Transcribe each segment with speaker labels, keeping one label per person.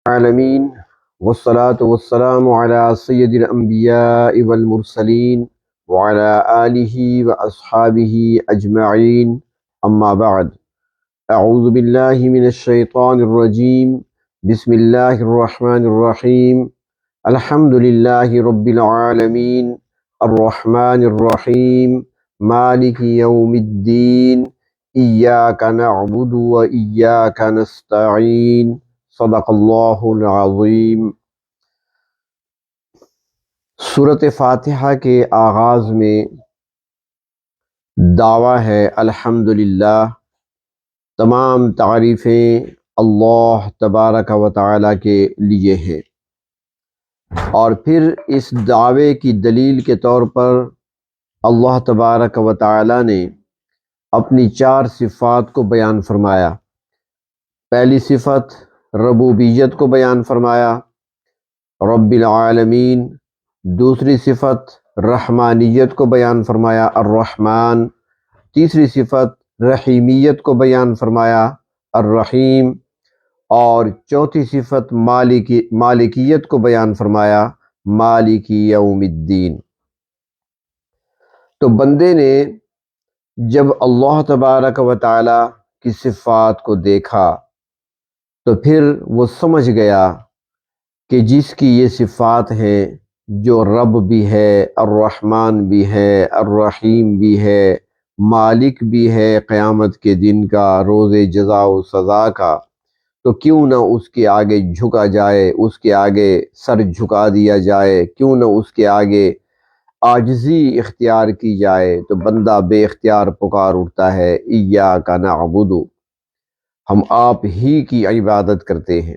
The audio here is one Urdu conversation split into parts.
Speaker 1: العالمین والصلاة والسلام علی سید الانبیاء والمرسلین وعلی آلہ واصحابہ اجمعین اما بعد اعوذ باللہ من الشیطان الرجیم بسم اللہ الرحمن الرحیم الحمد للہ رب العالمین الرحمن الرحیم مالک یوم الدین ایاک نعبد و ایاک نستعین صدق اللہ العظیم۔ سورۃ فاتحہ کے آغاز میں دعویٰ ہے الحمدللہ، تمام تعریفیں اللہ تبارک و تعالیٰ کے لیے ہیں، اور پھر اس دعوے کی دلیل کے طور پر اللہ تبارک و تعالیٰ نے اپنی 4 صفات کو بیان فرمایا۔ پہلی صفت ربوبیت کو بیان فرمایا، رب العالمین۔ دوسری صفت رحمانیت کو بیان فرمایا، الرحمن۔ تیسری صفت رحیمیت کو بیان فرمایا، الرحیم۔ اور چوتھی صفت مالکیت کو بیان فرمایا، مالک یوم الدین۔ تو بندے نے جب اللہ تبارک و تعالی کی صفات کو دیکھا تو پھر وہ سمجھ گیا کہ جس کی یہ صفات ہیں، جو رب بھی ہے، الرحمن بھی ہے، الرحیم بھی ہے، مالک بھی ہے قیامت کے دن کا، روز جزا و سزا کا، تو کیوں نہ اس کے آگے جھکا جائے، اس کے آگے سر جھکا دیا جائے، کیوں نہ اس کے آگے عاجزی اختیار کی جائے۔ تو بندہ بے اختیار پکار اٹھتا ہے، ایاک نعبد، ہم آپ ہی کی عبادت کرتے ہیں۔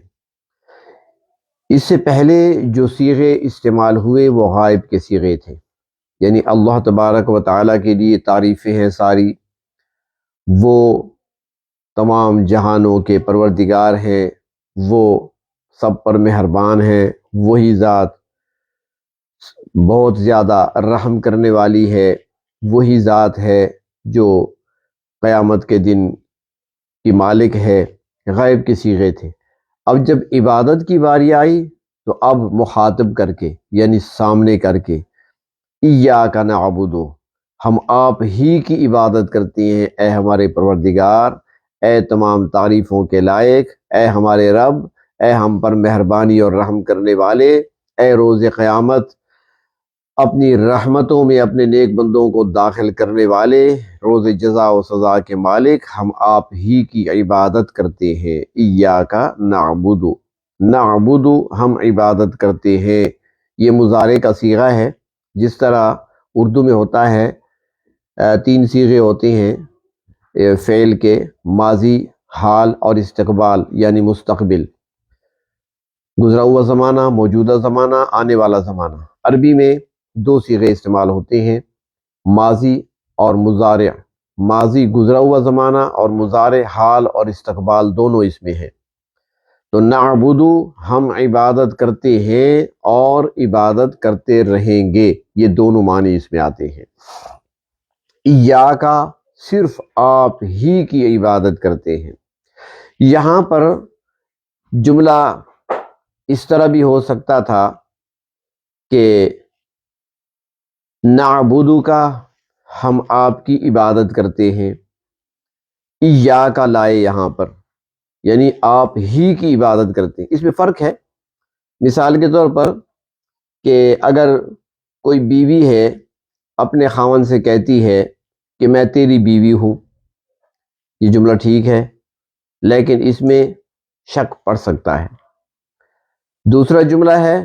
Speaker 1: اس سے پہلے جو صیغے استعمال ہوئے وہ غائب کے صیغے تھے، یعنی اللہ تبارک و تعالیٰ کے لیے تعریفیں ہیں ساری، وہ تمام جہانوں کے پروردگار ہیں، وہ سب پر مہربان ہیں، وہی ذات بہت زیادہ رحم کرنے والی ہے، وہی ذات ہے جو قیامت کے دن کی مالک ہے۔ غائب کے صیغے تھے۔ اب جب عبادت کی باری آئی تو اب مخاطب کر کے، یعنی سامنے کر کے، ایاک نعبد، ہم آپ ہی کی عبادت کرتے ہیں اے ہمارے پروردگار، اے تمام تعریفوں کے لائق، اے ہمارے رب، اے ہم پر مہربانی اور رحم کرنے والے، اے روز قیامت اپنی رحمتوں میں اپنے نیک بندوں کو داخل کرنے والے، روز جزا و سزا کے مالک، ہم آپ ہی کی عبادت کرتے ہیں۔ ایاک نعبد، نعبد ہم عبادت کرتے ہیں، یہ مضارع کا صیغہ ہے۔ جس طرح اردو میں ہوتا ہے 3 صیغے ہوتے ہیں فعل کے، ماضی، حال اور استقبال، یعنی مستقبل، گزرا ہوا زمانہ، موجودہ زمانہ، آنے والا زمانہ۔ عربی میں 2 صیغے استعمال ہوتے ہیں، ماضی اور مضارع۔ ماضی گزرا ہوا زمانہ اور مضارع حال اور استقبال دونوں اس میں ہیں۔ تو نعبد ہم عبادت کرتے ہیں اور عبادت کرتے رہیں گے، یہ دونوں معنی اس میں آتے ہیں۔ ایاک صرف آپ ہی کی عبادت کرتے ہیں۔ یہاں پر جملہ اس طرح بھی ہو سکتا تھا کہ نعبد کا ہم آپ کی عبادت کرتے ہیں، ایاک لائے یہاں پر، یعنی آپ ہی کی عبادت کرتے ہیں۔ اس میں فرق ہے۔ مثال کے طور پر کہ اگر کوئی بیوی ہے اپنے خاوند سے کہتی ہے کہ میں تیری بیوی ہوں، یہ جملہ ٹھیک ہے، لیکن اس میں شک پڑ سکتا ہے۔ دوسرا جملہ ہے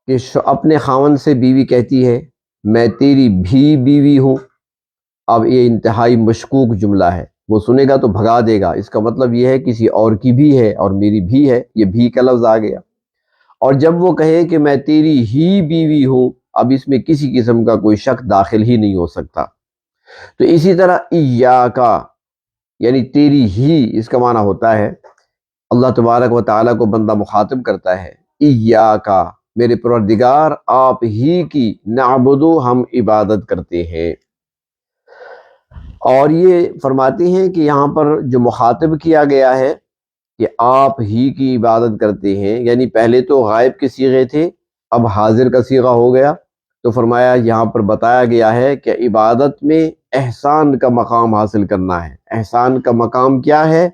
Speaker 1: کہ اپنے خاوند سے بیوی کہتی ہے میں تیری بھی بیوی ہوں، اب یہ انتہائی مشکوک جملہ ہے، وہ سنے گا تو بھگا دے گا، اس کا مطلب یہ ہے کسی اور کی بھی ہے اور میری بھی ہے، یہ بھی کا لفظ آ گیا۔ اور جب وہ کہے کہ میں تیری ہی بیوی ہوں، اب اس میں کسی قسم کا کوئی شک داخل ہی نہیں ہو سکتا۔ تو اسی طرح ایاک یعنی تیری ہی، اس کا معنی ہوتا ہے اللہ تبارک و تعالیٰ کو بندہ مخاطب کرتا ہے، ایاک میرے پروردگار آپ ہی کی، نعبد ہم عبادت کرتے ہیں۔ اور یہ فرماتے ہیں کہ یہاں پر جو مخاطب کیا گیا ہے کہ آپ ہی کی عبادت کرتے ہیں، یعنی پہلے تو غائب کے صیغے تھے، اب حاضر کا صیغہ ہو گیا، تو فرمایا یہاں پر بتایا گیا ہے کہ عبادت میں احسان کا مقام حاصل کرنا ہے۔ احسان کا مقام کیا ہے؟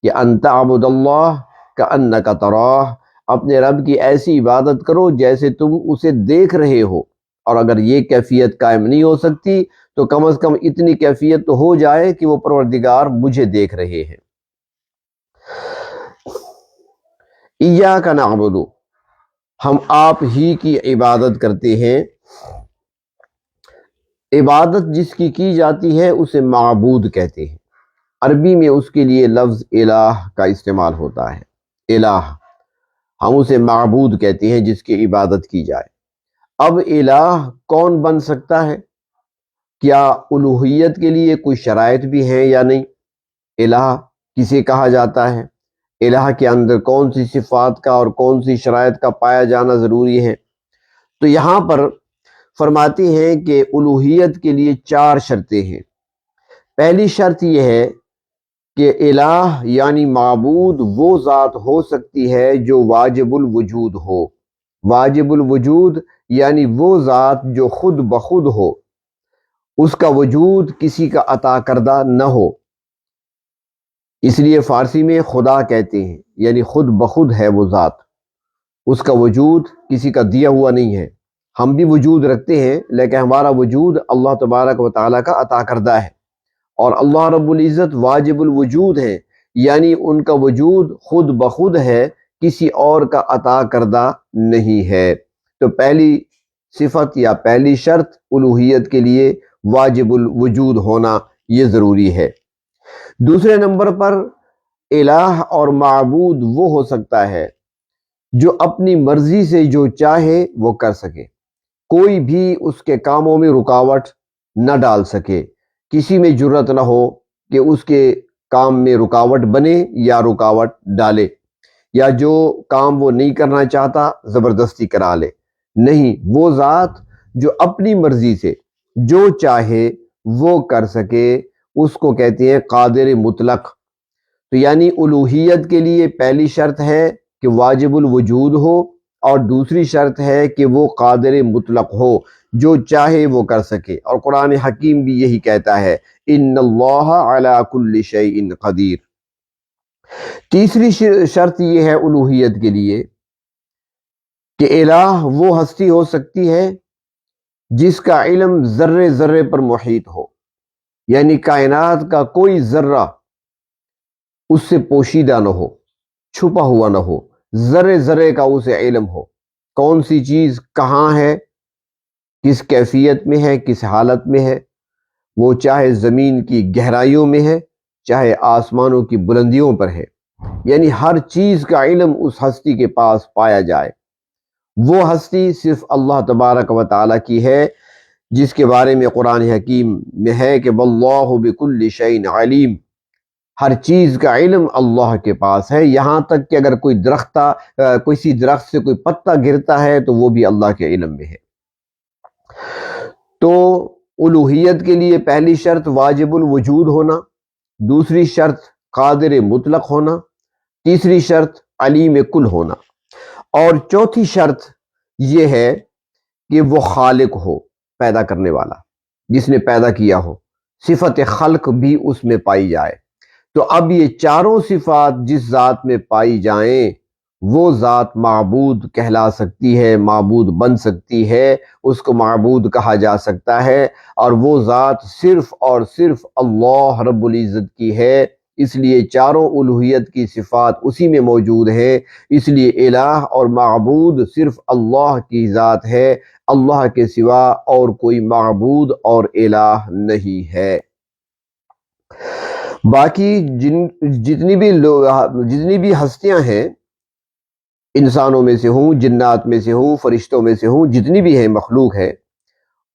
Speaker 1: کہ ان تعبد اللہ کأنک تراہ، اپنے رب کی ایسی عبادت کرو جیسے تم اسے دیکھ رہے ہو، اور اگر یہ کیفیت قائم نہیں ہو سکتی تو کم از کم اتنی کیفیت تو ہو جائے کہ وہ پروردگار مجھے دیکھ رہے ہیں۔ ایاک نعبد، ہم آپ ہی کی عبادت کرتے ہیں۔ عبادت جس کی جاتی ہے اسے معبود کہتے ہیں، عربی میں اس کے لیے لفظ الہ کا استعمال ہوتا ہے، الہ، ہم اسے معبود کہتے ہیں جس کی عبادت کی جائے۔ اب الہ کون بن سکتا ہے؟ کیا الوہیت کے لیے کوئی شرائط بھی ہیں یا نہیں؟ الہ کسے کہا جاتا ہے؟ الہ کے اندر کون سی صفات کا اور کون سی شرائط کا پایا جانا ضروری ہے؟ تو یہاں پر فرماتے ہیں کہ الوہیت کے لیے 4 شرطیں ہیں۔ پہلی شرط یہ ہے کہ الہ یعنی معبود وہ ذات ہو سکتی ہے جو واجب الوجود ہو۔ واجب الوجود یعنی وہ ذات جو خود بخود ہو، اس کا وجود کسی کا عطا کردہ نہ ہو، اس لیے فارسی میں خدا کہتے ہیں، یعنی خود بخود ہے وہ ذات، اس کا وجود کسی کا دیا ہوا نہیں ہے۔ ہم بھی وجود رکھتے ہیں لیکن ہمارا وجود اللہ تبارک و تعالیٰ کا عطا کردہ ہے، اور اللہ رب العزت واجب الوجود ہے، یعنی ان کا وجود خود بخود ہے، کسی اور کا عطا کردہ نہیں ہے۔ تو پہلی صفت یا پہلی شرط الوہیت کے لیے واجب الوجود ہونا یہ ضروری ہے۔ دوسرے نمبر پر الہ اور معبود وہ ہو سکتا ہے جو اپنی مرضی سے جو چاہے وہ کر سکے، کوئی بھی اس کے کاموں میں رکاوٹ نہ ڈال سکے، کسی میں جرت نہ ہو کہ اس کے کام میں رکاوٹ بنے یا رکاوٹ ڈالے، یا جو کام وہ نہیں کرنا چاہتا زبردستی کرا لے۔ نہیں، وہ ذات جو اپنی مرضی سے جو چاہے وہ کر سکے، اس کو کہتے ہیں قادر مطلق۔ تو یعنی الوہیت کے لیے پہلی شرط ہے کہ واجب الوجود ہو، اور دوسری شرط ہے کہ وہ قادر مطلق ہو، جو چاہے وہ کر سکے، اور قرآن حکیم بھی یہی کہتا ہے ان اللہ علی کل شیء قدیر۔ تیسری شرط یہ ہے الوہیت کے لیے کہ الہ وہ ہستی ہو سکتی ہے جس کا علم ذرے ذرے پر محیط ہو، یعنی کائنات کا کوئی ذرہ اس سے پوشیدہ نہ ہو، چھپا ہوا نہ ہو، ذرے ذرے کا اسے علم ہو، کون سی چیز کہاں ہے، کس کیفیت میں ہے، کس حالت میں ہے، وہ چاہے زمین کی گہرائیوں میں ہے، چاہے آسمانوں کی بلندیوں پر ہے، یعنی ہر چیز کا علم اس ہستی کے پاس پایا جائے۔ وہ ہستی صرف اللہ تبارک و تعالیٰ کی ہے، جس کے بارے میں قرآن حکیم میں ہے کہ واللہ بکل شیء علیم، ہر چیز کا علم اللہ کے پاس ہے، یہاں تک کہ اگر کوئی کسی درخت سے کوئی پتا گرتا ہے تو وہ بھی اللہ کے علم میں ہے۔ تو الوہیت کے لیے پہلی شرط واجب الوجود ہونا، دوسری شرط قادر مطلق ہونا، تیسری شرط علیم کل ہونا، اور چوتھی شرط یہ ہے کہ وہ خالق ہو، پیدا کرنے والا، جس نے پیدا کیا ہو، صفت خلق بھی اس میں پائی جائے۔ تو اب یہ چاروں صفات جس ذات میں پائی جائیں وہ ذات معبود کہلا سکتی ہے، معبود بن سکتی ہے، اس کو معبود کہا جا سکتا ہے، اور وہ ذات صرف اور صرف اللہ رب العزت کی ہے، اس لیے چاروں الوہیت کی صفات اسی میں موجود ہیں، اس لیے الہ اور معبود صرف اللہ کی ذات ہے، اللہ کے سوا اور کوئی معبود اور الہ نہیں ہے۔ باقی جتنی بھی ہستیاں ہیں، انسانوں میں سے ہوں، جنات میں سے ہوں، فرشتوں میں سے ہوں، جتنی بھی ہیں مخلوق ہے،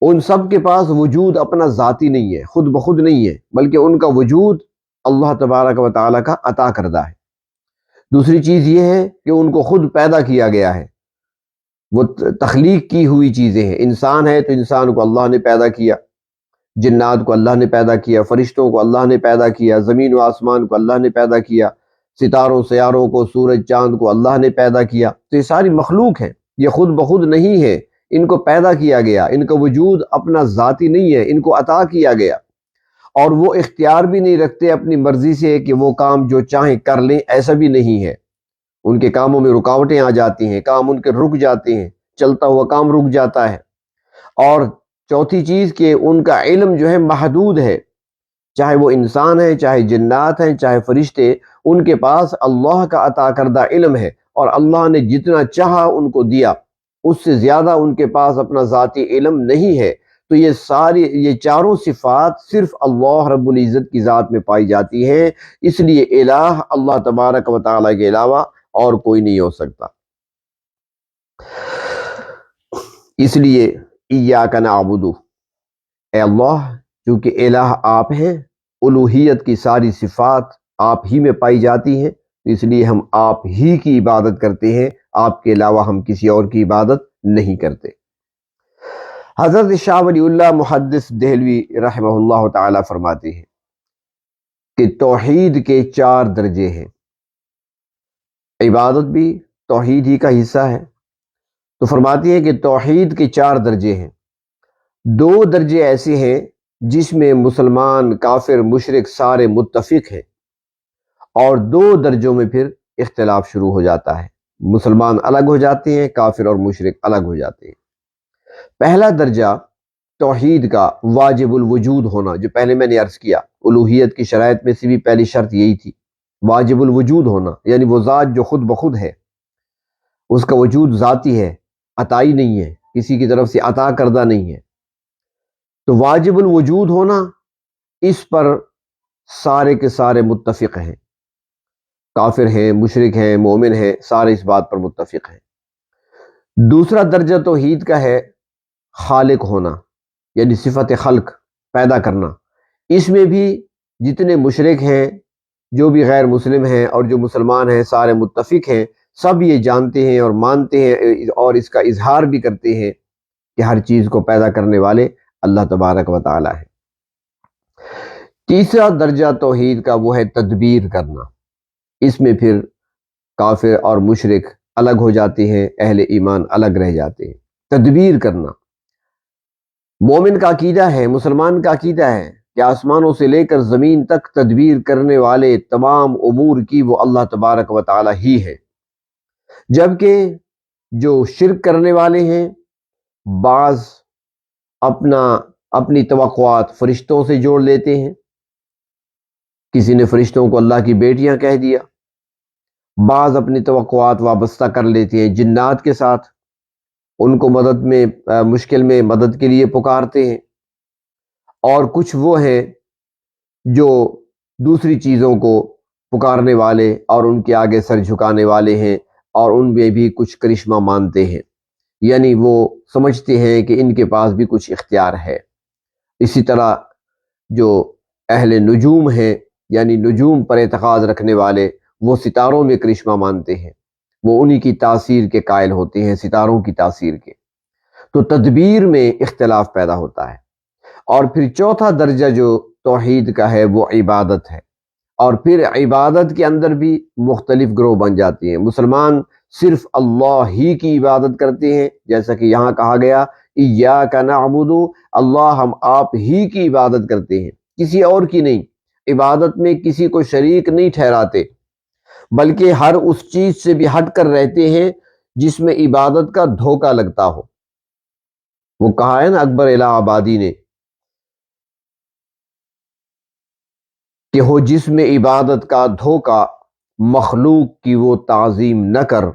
Speaker 1: ان سب کے پاس وجود اپنا ذاتی نہیں ہے، خود بخود نہیں ہے، بلکہ ان کا وجود اللہ تبارک و تعالیٰ کا عطا کردہ ہے۔ دوسری چیز یہ ہے کہ ان کو خود پیدا کیا گیا ہے، وہ تخلیق کی ہوئی چیزیں ہیں۔ انسان ہے تو انسان کو اللہ نے پیدا کیا، جنات کو اللہ نے پیدا کیا، فرشتوں کو اللہ نے پیدا کیا، زمین و آسمان کو اللہ نے پیدا کیا، ستاروں سیاروں کو، سورج چاند کو اللہ نے پیدا کیا، تو یہ ساری مخلوق ہیں، یہ خود بخود نہیں ہے، ان کو پیدا کیا گیا، ان کا وجود اپنا ذاتی نہیں ہے، ان کو عطا کیا گیا، اور وہ اختیار بھی نہیں رکھتے اپنی مرضی سے کہ وہ کام جو چاہیں کر لیں، ایسا بھی نہیں ہے۔ ان کے کاموں میں رکاوٹیں آ جاتی ہیں، کام ان کے رک جاتے ہیں، چلتا ہوا کام رک جاتا ہے۔ اور چوتھی چیز کہ ان کا علم جو ہے محدود ہے، چاہے وہ انسان ہیں، چاہے جنات ہیں، چاہے فرشتے، ان کے پاس اللہ کا عطا کردہ علم ہے، اور اللہ نے جتنا چاہا ان کو دیا، اس سے زیادہ ان کے پاس اپنا ذاتی علم نہیں ہے۔ تو یہ چاروں صفات صرف اللہ رب العزت کی ذات میں پائی جاتی ہیں، اس لیے الہ اللہ تبارک و تعالیٰ کے علاوہ اور کوئی نہیں ہو سکتا۔ اس لیے ایاک نعبد، اے اللہ، چونکہ الہ آپ ہیں، الوہیت کی ساری صفات آپ ہی میں پائی جاتی ہیں، اس لیے ہم آپ ہی کی عبادت کرتے ہیں، آپ کے علاوہ ہم کسی اور کی عبادت نہیں کرتے۔ حضرت شاہ ولی اللہ محدث دہلوی رحمہ اللہ تعالی فرماتے ہیں کہ توحید کے 4 درجے ہیں، عبادت بھی توحید ہی کا حصہ ہے، تو فرماتی ہے کہ توحید کے 4 درجے ہیں۔ 2 درجے ایسے ہیں جس میں مسلمان، کافر، مشرک سارے متفق ہیں، اور 2 درجوں میں پھر اختلاف شروع ہو جاتا ہے، مسلمان الگ ہو جاتے ہیں، کافر اور مشرک الگ ہو جاتے ہیں۔ پہلا درجہ توحید کا واجب الوجود ہونا، جو پہلے میں نے عرض کیا، الوہیت کی شرائط میں سے بھی پہلی شرط یہی تھی، واجب الوجود ہونا، یعنی وہ ذات جو خود بخود ہے، اس کا وجود ذاتی ہے، عطائی نہیں ہے، کسی کی طرف سے عطا کردہ نہیں ہے۔ تو واجب الوجود ہونا، اس پر سارے کے سارے متفق ہیں، کافر ہیں، مشرک ہیں، مومن ہیں، سارے اس بات پر متفق ہیں۔ دوسرا درجہ توحید کا ہے خالق ہونا، یعنی صفت خلق، پیدا کرنا۔ اس میں بھی جتنے مشرک ہیں، جو بھی غیر مسلم ہیں اور جو مسلمان ہیں، سارے متفق ہیں، سب یہ جانتے ہیں اور مانتے ہیں اور اس کا اظہار بھی کرتے ہیں کہ ہر چیز کو پیدا کرنے والے اللہ تبارک و تعالی ہے۔ تیسرا درجہ توحید کا وہ ہے تدبیر کرنا، اس میں پھر کافر اور مشرک الگ ہو جاتے ہیں، اہل ایمان الگ رہ جاتے ہیں۔ تدبیر کرنا مومن کا عقیدہ ہے، مسلمان کا عقیدہ ہے کہ آسمانوں سے لے کر زمین تک تدبیر کرنے والے تمام امور کی وہ اللہ تبارک و تعالی ہی ہے۔ جبکہ جو شرک کرنے والے ہیں، بعض اپنی توقعات فرشتوں سے جوڑ لیتے ہیں، کسی نے فرشتوں کو اللہ کی بیٹیاں کہہ دیا، بعض اپنی توقعات وابستہ کر لیتے ہیں جنات کے ساتھ، ان کو مشکل میں مدد کے لیے پکارتے ہیں، اور کچھ وہ ہیں جو دوسری چیزوں کو پکارنے والے اور ان کے آگے سر جھکانے والے ہیں، اور ان میں بھی کچھ کرشمہ مانتے ہیں، یعنی وہ سمجھتے ہیں کہ ان کے پاس بھی کچھ اختیار ہے۔ اسی طرح جو اہل نجوم ہیں، یعنی نجوم پر اعتقاد رکھنے والے، وہ ستاروں میں کرشمہ مانتے ہیں، وہ انہی کی تاثیر کے قائل ہوتے ہیں، ستاروں کی تاثیر کے۔ تو تدبیر میں اختلاف پیدا ہوتا ہے۔ اور پھر چوتھا درجہ جو توحید کا ہے وہ عبادت ہے، اور پھر عبادت کے اندر بھی مختلف گروہ بن جاتے ہیں۔ مسلمان صرف اللہ ہی کی عبادت کرتے ہیں، جیسا کہ یہاں کہا گیا ایاک نعبد، اللہ ہم آپ ہی کی عبادت کرتے ہیں، کسی اور کی نہیں، عبادت میں کسی کو شریک نہیں ٹھہراتے، بلکہ ہر اس چیز سے بھی ہٹ کر رہتے ہیں جس میں عبادت کا دھوکہ لگتا ہو۔ وہ کہا ہے نا اکبر الہ آبادی نے کہ ہو جس میں عبادت کا دھوکہ، مخلوق کی وہ تعظیم نہ کر،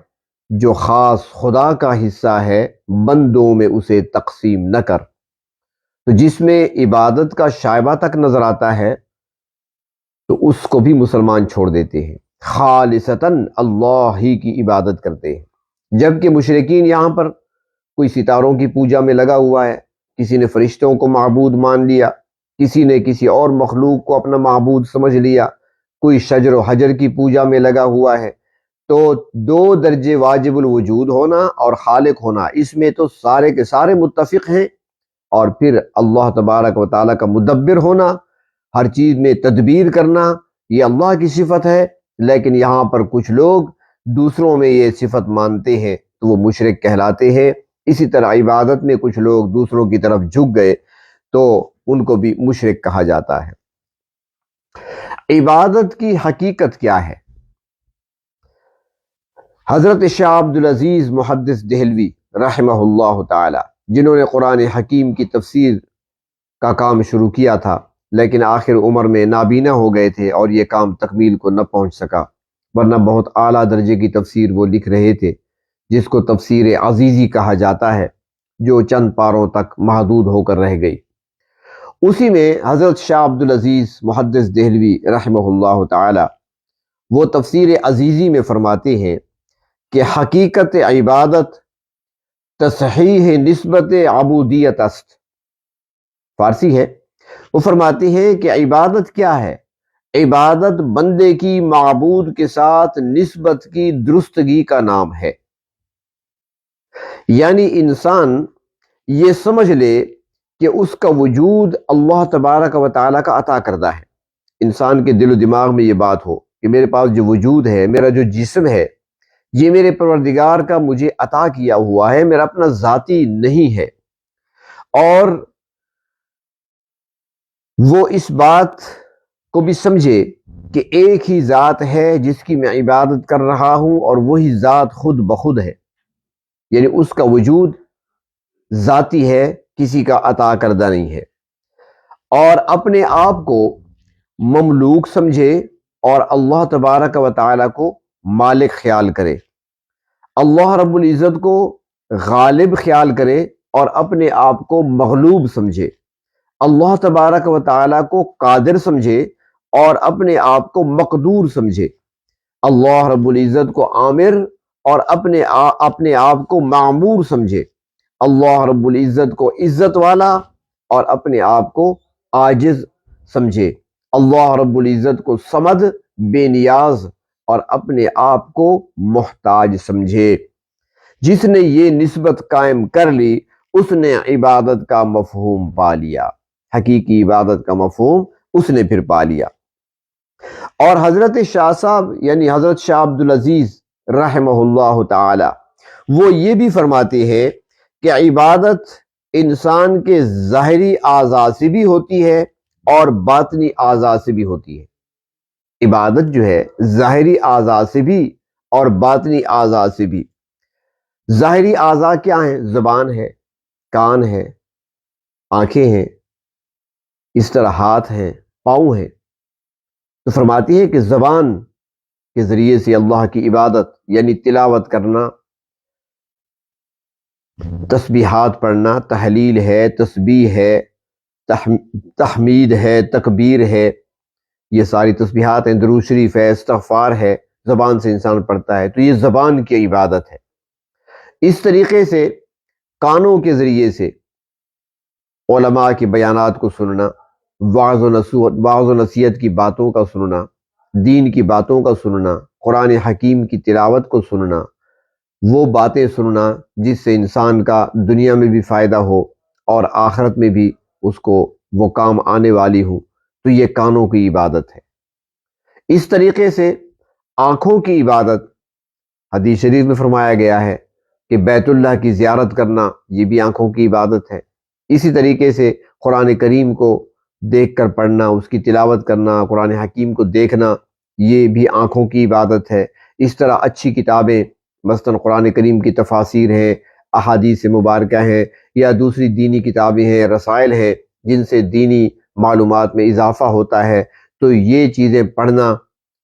Speaker 1: جو خاص خدا کا حصہ ہے بندوں میں اسے تقسیم نہ کر۔ تو جس میں عبادت کا شائبہ تک نظر آتا ہے تو اس کو بھی مسلمان چھوڑ دیتے ہیں، خالصتاً اللہ ہی کی عبادت کرتے ہیں۔ جبکہ مشرکین یہاں پر کوئی ستاروں کی پوجا میں لگا ہوا ہے، کسی نے فرشتوں کو معبود مان لیا، کسی نے کسی اور مخلوق کو اپنا معبود سمجھ لیا، کوئی شجر و حجر کی پوجا میں لگا ہوا ہے۔ تو 2 درجے واجب الوجود ہونا اور خالق ہونا، اس میں تو سارے کے سارے متفق ہیں، اور پھر اللہ تبارک و تعالیٰ کا مدبر ہونا، ہر چیز میں تدبیر کرنا، یہ اللہ کی صفت ہے، لیکن یہاں پر کچھ لوگ دوسروں میں یہ صفت مانتے ہیں تو وہ مشرک کہلاتے ہیں۔ اسی طرح عبادت میں کچھ لوگ دوسروں کی طرف جھک گئے تو ان کو بھی مشرک کہا جاتا ہے۔ عبادت کی حقیقت کیا ہے؟ حضرت شاہ عبدالعزیز محدث دہلوی رحمہ اللہ تعالی، جنہوں نے قرآن حکیم کی تفسیر کا کام شروع کیا تھا لیکن آخر عمر میں نابینا ہو گئے تھے اور یہ کام تکمیل کو نہ پہنچ سکا، ورنہ بہت اعلیٰ درجے کی تفسیر وہ لکھ رہے تھے جس کو تفسیر عزیزی کہا جاتا ہے، جو چند پاروں تک محدود ہو کر رہ گئی۔ اسی میں حضرت شاہ عبدالعزیز محدث دہلوی رحمہ اللہ تعالی وہ تفسیر عزیزی میں فرماتے ہیں کہ حقیقت عبادت تصحیح نسبت عبودیت است۔ فارسی ہے۔ وہ فرماتے ہیں کہ عبادت کیا ہے؟ عبادت بندے کی معبود کے ساتھ نسبت کی درستگی کا نام ہے۔ یعنی انسان یہ سمجھ لے کہ اس کا وجود اللہ تبارک و تعالیٰ کا عطا کردہ ہے۔ انسان کے دل و دماغ میں یہ بات ہو کہ میرے پاس جو وجود ہے، میرا جو جسم ہے، یہ میرے پروردگار کا مجھے عطا کیا ہوا ہے، میرا اپنا ذاتی نہیں ہے۔ اور وہ اس بات کو بھی سمجھے کہ ایک ہی ذات ہے جس کی میں عبادت کر رہا ہوں، اور وہی ذات خود بخود ہے، یعنی اس کا وجود ذاتی ہے، کسی کا عطا کردہ نہیں ہے۔ اور اپنے آپ کو مملوک سمجھے اور اللہ تبارک و تعالیٰ کو مالک خیال کرے، اللہ رب العزت کو غالب خیال کرے اور اپنے آپ کو مغلوب سمجھے، اللہ تبارک و تعالیٰ کو قادر سمجھے اور اپنے آپ کو مقدور سمجھے، اللہ رب العزت کو آمر اور اپنے آپ کو معمور سمجھے، اللہ رب العزت کو عزت والا اور اپنے آپ کو عاجز سمجھے، اللہ رب العزت کو صمد بے نیاز اور اپنے آپ کو محتاج سمجھے۔ جس نے یہ نسبت قائم کر لی اس نے عبادت کا مفہوم پا لیا، حقیقی عبادت کا مفہوم اس نے پھر پا لیا۔ اور حضرت شاہ صاحب یعنی حضرت شاہ عبدالعزیز رحمہ اللہ تعالی وہ یہ بھی فرماتے ہیں کہ عبادت انسان کے ظاہری اعضاء سے بھی ہوتی ہے اور باطنی اعضاء سے بھی ہوتی ہے۔ عبادت جو ہے ظاہری اعضاء سے بھی اور باطنی اعضاء سے بھی۔ ظاہری اعضاء کیا ہیں؟ زبان ہے، کان ہے، آنکھیں ہیں، اس طرح ہاتھ ہیں، پاؤں ہیں۔ تو فرماتی ہے کہ زبان کے ذریعے سے اللہ کی عبادت یعنی تلاوت کرنا، تسبیحات پڑھنا، تحلیل ہے، تسبیح ہے، تحمید ہے، تکبیر ہے، یہ ساری تسبیحات ہیں، درود شریف ہے، استغفار ہے، زبان سے انسان پڑھتا ہے، تو یہ زبان کی عبادت ہے۔ اس طریقے سے کانوں کے ذریعے سے علماء کے بیانات کو سننا، واعظ و نصیحت کی باتوں کا سننا، دین کی باتوں کا سننا، قرآن حکیم کی تلاوت کو سننا، وہ باتیں سننا جس سے انسان کا دنیا میں بھی فائدہ ہو اور آخرت میں بھی اس کو وہ کام آنے والی ہوں، تو یہ کانوں کی عبادت ہے۔ اس طریقے سے آنکھوں کی عبادت، حدیث شریف میں فرمایا گیا ہے کہ بیت اللہ کی زیارت کرنا یہ بھی آنکھوں کی عبادت ہے۔ اسی طریقے سے قرآن کریم کو دیکھ کر پڑھنا، اس کی تلاوت کرنا، قرآن حکیم کو دیکھنا، یہ بھی آنکھوں کی عبادت ہے۔ اس طرح اچھی کتابیں، مثلا قرآن کریم کی تفاسیر ہیں، احادیث مبارکہ ہیں، یا دوسری دینی کتابیں ہیں، رسائل ہیں، جن سے دینی معلومات میں اضافہ ہوتا ہے، تو یہ چیزیں پڑھنا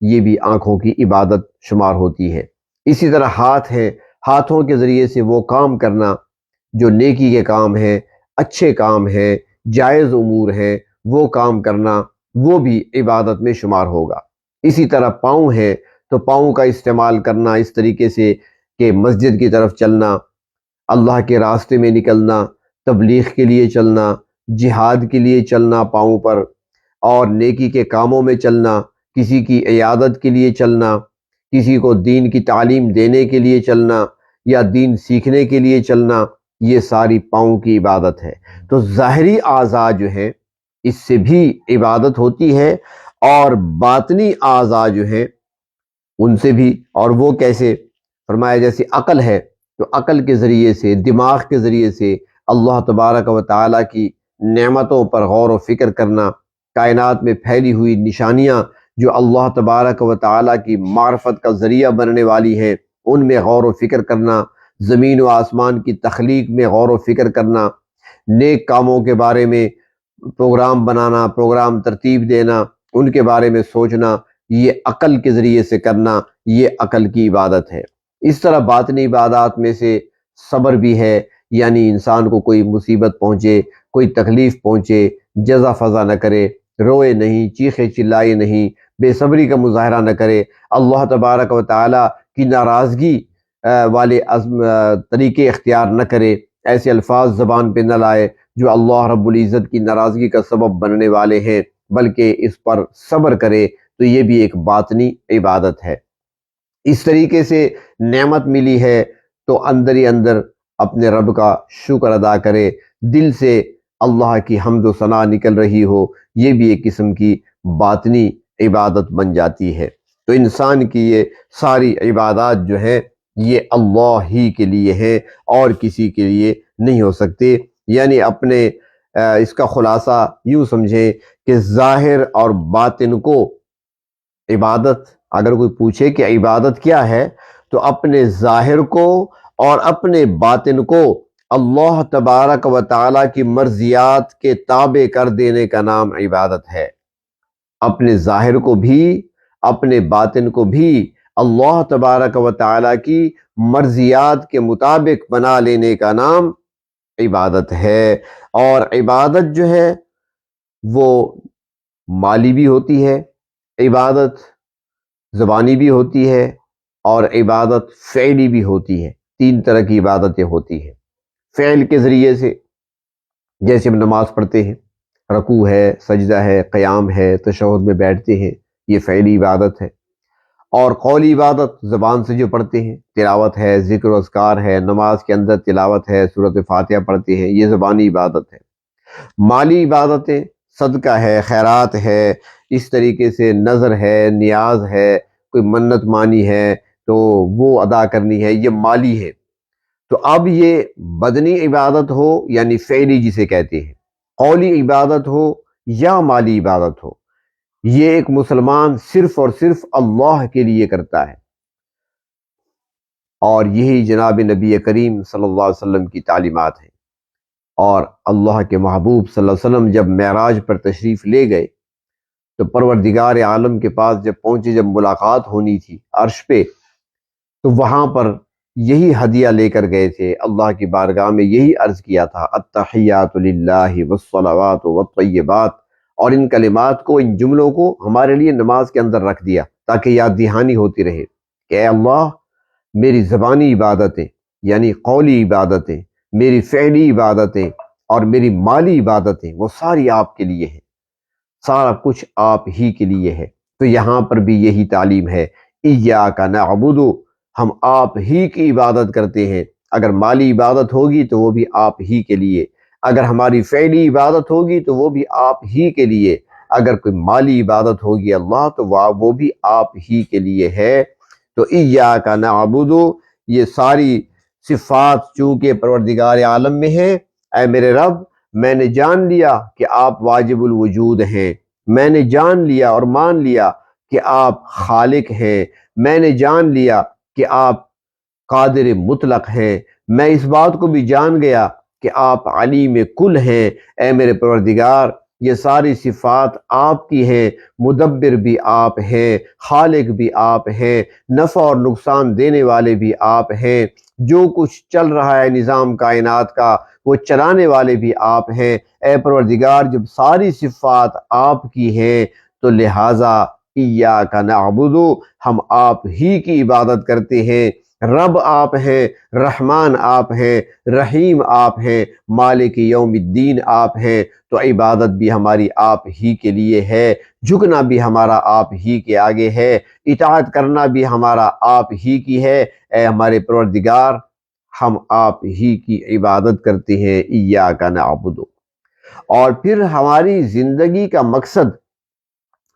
Speaker 1: یہ بھی آنکھوں کی عبادت شمار ہوتی ہے۔ اسی طرح ہاتھ ہیں، ہاتھوں کے ذریعے سے وہ کام کرنا جو نیکی کے کام ہیں، اچھے کام ہیں، جائز امور ہیں، وہ کام کرنا وہ بھی عبادت میں شمار ہوگا۔ اسی طرح پاؤں ہیں، تو پاؤں کا استعمال کرنا اس طریقے سے کہ مسجد کی طرف چلنا، اللہ کے راستے میں نکلنا، تبلیغ کے لیے چلنا، جہاد کے لیے چلنا پاؤں پر، اور نیکی کے کاموں میں چلنا، کسی کی عیادت کے لیے چلنا، کسی کو دین کی تعلیم دینے کے لیے چلنا یا دین سیکھنے کے لیے چلنا، یہ ساری پاؤں کی عبادت ہے۔ تو ظاہری اعضاء جو ہیں اس سے بھی عبادت ہوتی ہے، اور باطنی اعضاء جو ہیں ان سے بھی، اور وہ کیسے؟ فرمایا جیسے عقل ہے تو عقل کے ذریعے سے، دماغ کے ذریعے سے اللہ تبارک و تعالیٰ کی نعمتوں پر غور و فکر کرنا، کائنات میں پھیلی ہوئی نشانیاں جو اللہ تبارک و تعالیٰ کی معرفت کا ذریعہ بننے والی ہیں ان میں غور و فکر کرنا، زمین و آسمان کی تخلیق میں غور و فکر کرنا، نیک کاموں کے بارے میں پروگرام بنانا، پروگرام ترتیب دینا، ان کے بارے میں سوچنا، یہ عقل کے ذریعے سے کرنا، یہ عقل کی عبادت ہے۔ اس طرح باطنی عبادات میں سے صبر بھی ہے، یعنی انسان کو کوئی مصیبت پہنچے، کوئی تکلیف پہنچے، جزا فضا نہ کرے، روئے نہیں، چیخے چلائے نہیں، بے صبری کا مظاہرہ نہ کرے، اللہ تبارک و تعالیٰ کی ناراضگی والے طریقے اختیار نہ کرے، ایسے الفاظ زبان پہ نہ لائے جو اللہ رب العزت کی ناراضگی کا سبب بننے والے ہیں، بلکہ اس پر صبر کرے، تو یہ بھی ایک باطنی عبادت ہے۔ اس طریقے سے نعمت ملی ہے تو اندر ہی اندر اپنے رب کا شکر ادا کرے، دل سے اللہ کی حمد و ثنا نکل رہی ہو، یہ بھی ایک قسم کی باطنی عبادت بن جاتی ہے۔ تو انسان کی یہ ساری عبادات جو ہیں یہ اللہ ہی کے لیے ہیں اور کسی کے لیے نہیں ہو سکتے۔ یعنی اپنے اس کا خلاصہ یوں سمجھیں کہ ظاہر اور باطن کو عبادت، اگر کوئی پوچھے کہ عبادت کیا ہے تو اپنے ظاہر کو اور اپنے باطن کو اللہ تبارک و تعالیٰ کی مرضیات کے تابع کر دینے کا نام عبادت ہے۔ اپنے ظاہر کو بھی، اپنے باطن کو بھی اللہ تبارک و تعالیٰ کی مرضیات کے مطابق بنا لینے کا نام عبادت ہے۔ اور عبادت جو ہے وہ مالی بھی ہوتی ہے، عبادت زبانی بھی ہوتی ہے، اور عبادت فعلی بھی ہوتی ہے۔ تین طرح کی عبادتیں ہوتی ہیں۔ فعل کے ذریعے سے، جیسے ہم نماز پڑھتے ہیں، رکوع ہے، سجدہ ہے، قیام ہے، تشہد میں بیٹھتے ہیں، یہ فعلی عبادت ہے۔ اور قولی عبادت زبان سے جو پڑھتے ہیں، تلاوت ہے، ذکر و اذکار ہے، نماز کے اندر تلاوت ہے، سورۃ فاتحہ پڑھتے ہیں، یہ زبانی عبادت ہے۔ مالی عبادتیں صدقہ ہے، خیرات ہے، اس طریقے سے نظر ہے، نیاز ہے، کوئی منت مانی ہے تو وہ ادا کرنی ہے، یہ مالی ہے۔ تو اب یہ بدنی عبادت ہو یعنی فعلی جسے کہتے ہیں، قولی عبادت ہو یا مالی عبادت ہو، یہ ایک مسلمان صرف اور صرف اللہ کے لیے کرتا ہے۔ اور یہی جناب نبی کریم صلی اللہ علیہ وسلم کی تعلیمات ہیں۔ اور اللہ کے محبوب صلی اللہ علیہ وسلم جب معراج پر تشریف لے گئے تو پروردگار عالم کے پاس جب پہنچے، جب ملاقات ہونی تھی عرش پہ، تو وہاں پر یہی ہدیہ لے کر گئے تھے، اللہ کی بارگاہ میں یہی عرض کیا تھا، التحیات للہ والصلوات والطیبات، اور ان کلمات کو، ان جملوں کو ہمارے لیے نماز کے اندر رکھ دیا تاکہ یاد دہانی ہوتی رہے کہ اے اللہ، میری زبانی عبادتیں یعنی قولی عبادتیں، میری فعلی عبادتیں اور میری مالی عبادتیں، وہ ساری آپ کے لیے ہیں، سارا کچھ آپ ہی کے لیے ہے۔ تو یہاں پر بھی یہی تعلیم ہے، ایاک نعبد، ہم آپ ہی کی عبادت کرتے ہیں۔ اگر مالی عبادت ہوگی تو وہ بھی آپ ہی کے لیے، اگر ہماری فعلی عبادت ہوگی تو وہ بھی آپ ہی کے لیے، اگر کوئی مالی عبادت ہوگی اللہ تو وہ بھی آپ ہی کے لیے ہے۔ تو ایاک نعبد، یہ ساری صفات چونکہ پروردگار عالم میں ہیں، اے میرے رب، میں نے جان لیا کہ آپ واجب الوجود ہیں، میں نے جان لیا اور مان لیا کہ آپ خالق ہیں، میں نے جان لیا کہ آپ قادر مطلق ہیں، میں اس بات کو بھی جان گیا کہ آپ علیم کل ہیں۔ اے میرے پروردگار، یہ ساری صفات آپ کی ہیں، مدبر بھی آپ ہیں، خالق بھی آپ ہیں، نفع اور نقصان دینے والے بھی آپ ہیں، جو کچھ چل رہا ہے نظام کائنات کا وہ چلانے والے بھی آپ ہیں۔ اے پروردگار، جب ساری صفات آپ کی ہیں تو لہٰذا ایاک نعبد، ہم آپ ہی کی عبادت کرتے ہیں۔ رب آپ ہیں، رحمان آپ ہیں، رحیم آپ ہیں، مالک یوم الدین آپ ہیں، تو عبادت بھی ہماری آپ ہی کے لیے ہے، جھکنا بھی ہمارا آپ ہی کے آگے ہے، اطاعت کرنا بھی ہمارا آپ ہی کی ہے۔ اے ہمارے پروردگار، ہم آپ ہی کی عبادت کرتے ہیں، ایاک نعبد۔ اور پھر ہماری زندگی کا مقصد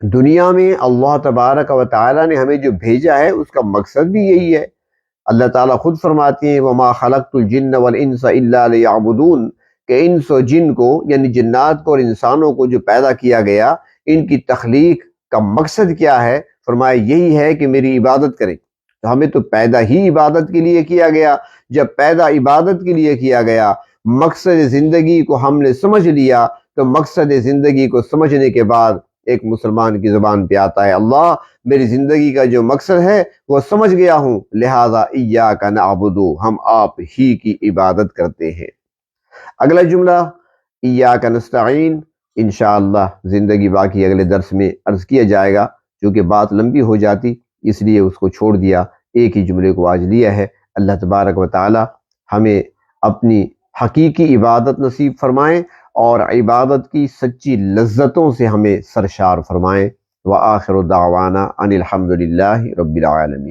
Speaker 1: دنیا میں اللہ تبارک و تعالی نے ہمیں جو بھیجا ہے اس کا مقصد بھی یہی ہے۔ اللہ تعالیٰ خود فرماتے ہیں وَمَا خَلَقْتُ الْجِنَّ وَالْإِنسَ إِلَّا لِيَعْبُدُونَ، کہ انس و جن کو یعنی جنات کو اور انسانوں کو جو پیدا کیا گیا، ان کی تخلیق کا مقصد کیا ہے؟ فرمایا یہی ہے کہ میری عبادت کریں۔ تو ہمیں تو پیدا ہی عبادت کے لیے کیا گیا۔ جب پیدا عبادت کے لیے کیا گیا، مقصد زندگی کو ہم نے سمجھ لیا، تو مقصد زندگی کو سمجھنے کے بعد ایک مسلمان کی زبان پہ آتا ہے اللہ میری زندگی کا جو مقصد ہے وہ سمجھ گیا ہوں، لہذا ایاک نعبد، ہم آپ ہی کی عبادت کرتے ہیں۔ اگلا جملہ ایاک نستعین، انشاءاللہ زندگی باقی اگلے درس میں عرض کیا جائے گا، چونکہ بات لمبی ہو جاتی اس لیے اس کو چھوڑ دیا، ایک ہی جملے کو آج لیا ہے۔ اللہ تبارک و تعالی ہمیں اپنی حقیقی عبادت نصیب فرمائیں اور عبادت کی سچی لذتوں سے ہمیں سرشار فرمائیں۔ وآخر دعوانا ان الحمد للہ رب العالمین۔